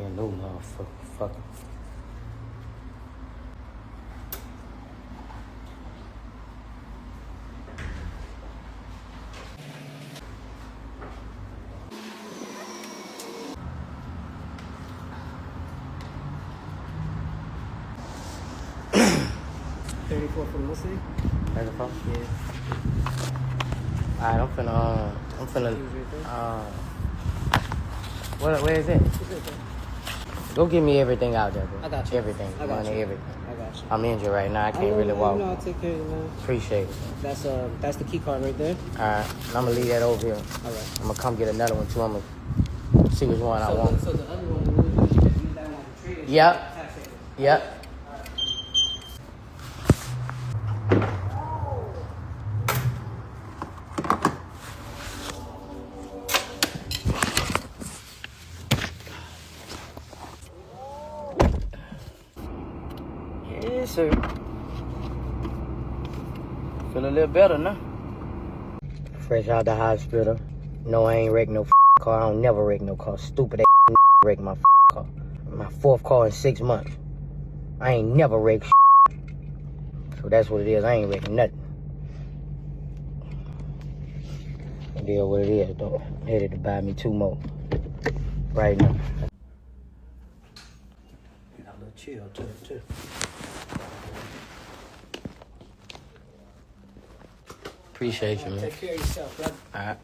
Brand new motherfucker. Fuck it. $34 for the Mustang? 34? Yeah. Alright, I'm finna, where is it? Go get me everything out there, bro. I got you. Everything. I got Money, you. everything. I got you. I'm injured right now. I can't know, really man, walk. You know I'll take care of you, man. Appreciate it. That's the key card right there. Alright, and I'm gonna leave that over here. Alright. I'm gonna come get another one too. I'm gonna see which one I want. So the other one, we would use that one as a trade. Yep. Yep. Yes, sir. Feel a little better now. Fresh out the hospital. No, I ain't wrecked no car. I don't never wreck no car. Stupid ass wrecked my car. My 4th car in 6 months. I ain't never wrecked. So that's what it is. I ain't wrecking nothing. It is what it is, though. I'm headed to buy me 2 more. Right now. Got a little chill to it, too. Appreciate you, man. Take care of yourself, brother. All right.